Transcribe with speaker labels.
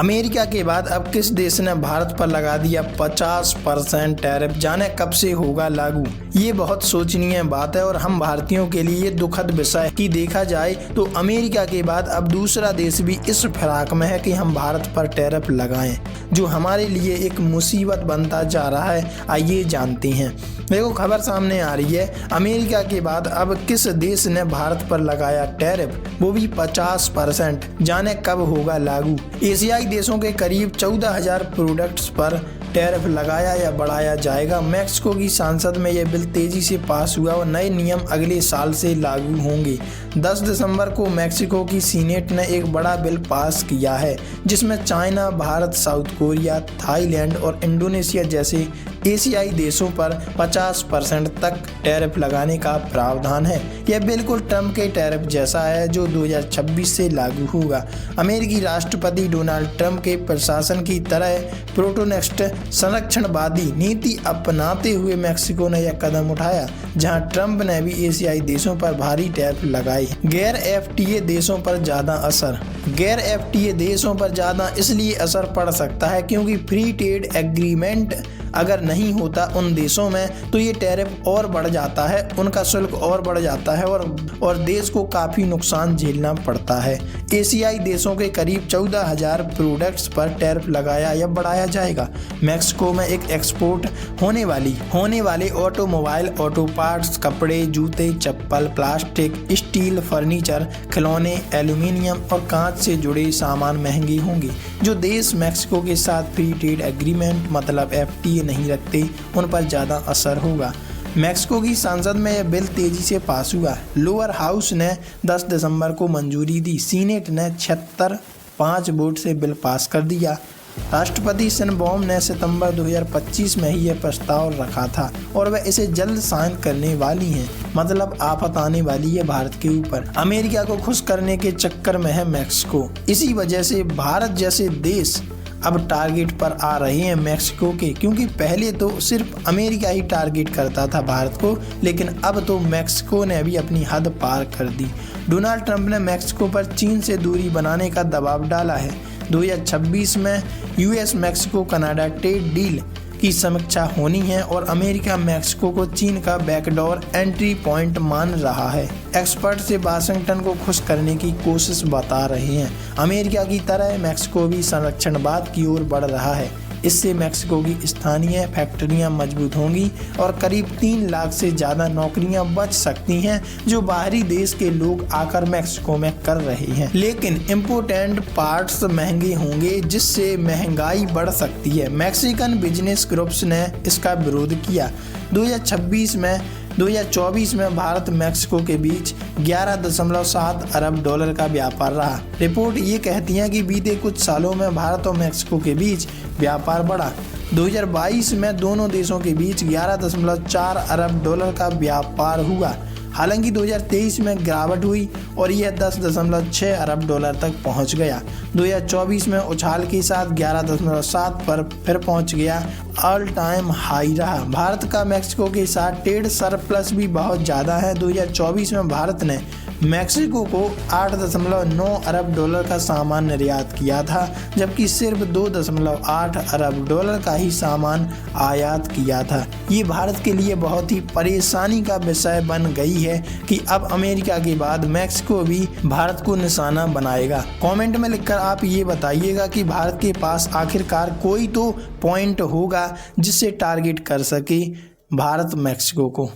Speaker 1: America के बाद अब किस देश ने भारत पर लगा दिया 50% टैरिफ, जाने कब से होगा लागू। ये बहुत सोचनीय बात है और हम भारतीयों के लिए ये दुखद विषय कि देखा जाए तो अमेरिका के बाद अब दूसरा देश भी इस फिराक में है कि हम भारत पर टैरिफ लगाएं, जो हमारे लिए एक मुसीबत बनता जा रहा है। आइए जानते हैं। देखो, खबर सामने आ रही है, अमेरिका के बाद अब किस देश ने भारत पर लगाया टैरिफ, वो भी 50%, जाने कब होगा लागू। एशियाई देशों के करीब 14,000 प्रोडक्ट्स पर टैरिफ लगाया या बढ़ाया जाएगा। मैक्सिको की संसद में यह बिल तेजी से पास हुआ और नए नियम अगले साल से लागू होंगे। 10 दिसंबर को मैक्सिको की सीनेट ने एक बड़ा बिल पास किया है, जिसमें China, Bharat, south Korea, Thailand और इंडोनेशिया जैसे एशियाई देशों पर 50% तक टैरिफ लगाने का प्रावधान है। यह बिल्कुल ट्रंप के टैरिफ जैसा है, जो 2026 से लागू होगा। अमेरिकी राष्ट्रपति डोनाल्ड ट्रंप के प्रशासन की तरह प्रोटेक्शनिस्ट संरक्षणवादी नीति अपनाते हुए मैक्सिको ने यह कदम उठाया, जहां ट्रंप ने भी एशियाई देशों पर भारी टैरिफ लगाए। गैर एफटीए देशों पर ज्यादा असर। गैर एफटीए देशों पर ज्यादा इसलिए असर पड़ सकता है क्योंकि फ्री ट्रेड एग्रीमेंट अगर नहीं होता उन देशों में तो ये टैरिफ और बढ़ जाता है, उनका शुल्क और बढ़ जाता है और देश को काफ़ी नुकसान झेलना पड़ता है। एशियाई देशों के करीब 14,000 प्रोडक्ट्स पर टैरिफ लगाया या बढ़ाया जाएगा। मैक्सिको में एक एक्सपोर्ट होने वाले ऑटोमोबाइल, ऑटो पार्ट्स, कपड़े, जूते, चप्पल, प्लास्टिक, स्टील, फर्नीचर, खिलौने, एल्यूमिनियम और कांच से जुड़े सामान महंगे होंगे। जो देश मैक्सिको के साथ फ्री ट्रेड एग्रीमेंट मतलब एफटीए नहीं रखते, उन पर ज़्यादा असर होगा। मैक्सिको की संसद में यह बिल तेजी से पास हुआ। लोअर हाउस ने 10 दिसंबर को मंजूरी दी, सीनेट ने 76-5 वोट से बिल पास कर दिया। राष्ट्रपति शेनबॉम ने सितंबर 2025 में ही यह प्रस्ताव रखा था और वह इसे जल्द साइन करने वाली हैं। मतलब आफत आने वाली है भारत के ऊपर। अमेरिका को खुश करने के चक्कर में है मैक्सिको। इसी वजह से भारत जैसे देश अब टारगेट पर आ रहे हैं मैक्सिको के, क्योंकि पहले तो सिर्फ अमेरिका ही टारगेट करता था भारत को, लेकिन अब तो मैक्सिको ने भी अपनी हद पार कर दी। डोनाल्ड ट्रंप ने मैक्सिको पर चीन से दूरी बनाने का दबाव डाला है। 2026 में US Mexico Canada trade deal की समीक्षा होनी है और अमेरिका मैक्सिको को चीन का बैकडोर एंट्री पॉइंट मान रहा है। एक्सपर्ट से वाशिंगटन को खुश करने की कोशिश बता रहे हैं। अमेरिका की तरह मैक्सिको भी संरक्षणवाद की ओर बढ़ रहा है। इससे मैक्सिको की स्थानीय फैक्ट्रियां मजबूत होंगी और करीब 3 लाख से ज़्यादा नौकरियां बच सकती हैं, जो बाहरी देश के लोग आकर मैक्सिको में कर रहे हैं। लेकिन इम्पोर्टेंट पार्ट्स महंगे होंगे, जिससे महंगाई बढ़ सकती है। मैक्सिकन बिजनेस ग्रुप्स ने इसका विरोध किया। 2024 में भारत मैक्सिको के बीच 11.7 अरब डॉलर का व्यापार रहा। रिपोर्ट ये कहती है कि बीते कुछ सालों में भारत और मैक्सिको के बीच व्यापार बढ़ा। 2022 में दोनों देशों के बीच 11.4 अरब डॉलर का व्यापार हुआ। हालांकि 2023 में गिरावट हुई और यह 10.6 अरब डॉलर तक पहुंच गया। 2024 में उछाल के साथ 11.7 पर फिर पहुंच गया, ऑल टाइम हाई रहा। भारत का मैक्सिको के साथ ट्रेड सरप्लस भी बहुत ज़्यादा है। 2024 में भारत ने मैक्सिको को 8.9 अरब डॉलर का सामान निर्यात किया था, जबकि सिर्फ 2.8 अरब डॉलर का ही सामान आयात किया था। ये भारत के लिए बहुत ही परेशानी का विषय बन गई है कि अब अमेरिका के बाद मैक्सिको भी भारत को निशाना बनाएगा। कमेंट में लिखकर आप ये बताइएगा कि भारत के पास आखिरकार कोई तो पॉइंट होगा जिससे टारगेट कर सके भारत मैक्सिको को।